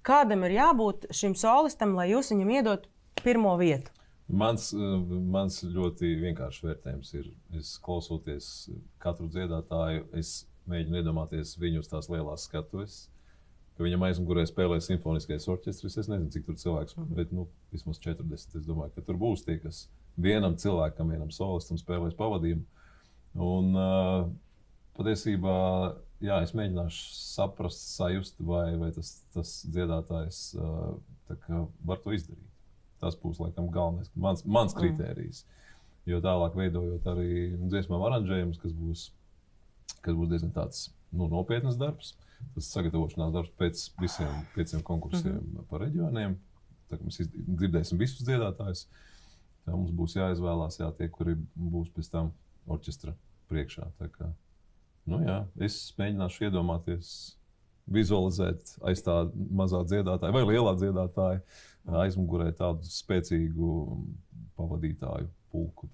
kādam ir jābūt šim solistam, lai jūs viņam iedot pirmo vietu? Mans ļoti vienkāršs vērtējums ir, es klausoties katru dziedātāju, es mēģinu iedomāties viņu uz tās lielās skatuves, ka viņam aizmugurē spēlē simfoniskais orķestris. Es nezinu, cik tur cilvēks, bet vismaz 40. Es domāju, ka tur būs tie, kas vienam cilvēkam, vienam solistam spēlēs pavadījumu. Un patiesībā, jā, es mēģināšu saprast, sajust, vai tas dziedātājs var to izdarīt. Tas būs, laikam, galvenais, mans kritērijs. Jo tālāk veidojot arī dziesmām aranžējumus, kas būs diezgan tāds nopietnas darbs. Tas sagatavošanās darbs pēc visiem 5 konkursiem par reģioniem. Tā, mēs dzirdēsim visus dziedātājus. Tā mums būs jāizvēlās tie, kuri būs pēc tam orķestra priekšā. Tā kā, es mēģināšu iedomāties, vizualizēt aiz tā mazā dziedātāja vai lielā dziedātāja aizmugurē tādu spēcīgu pavadītāju pulku.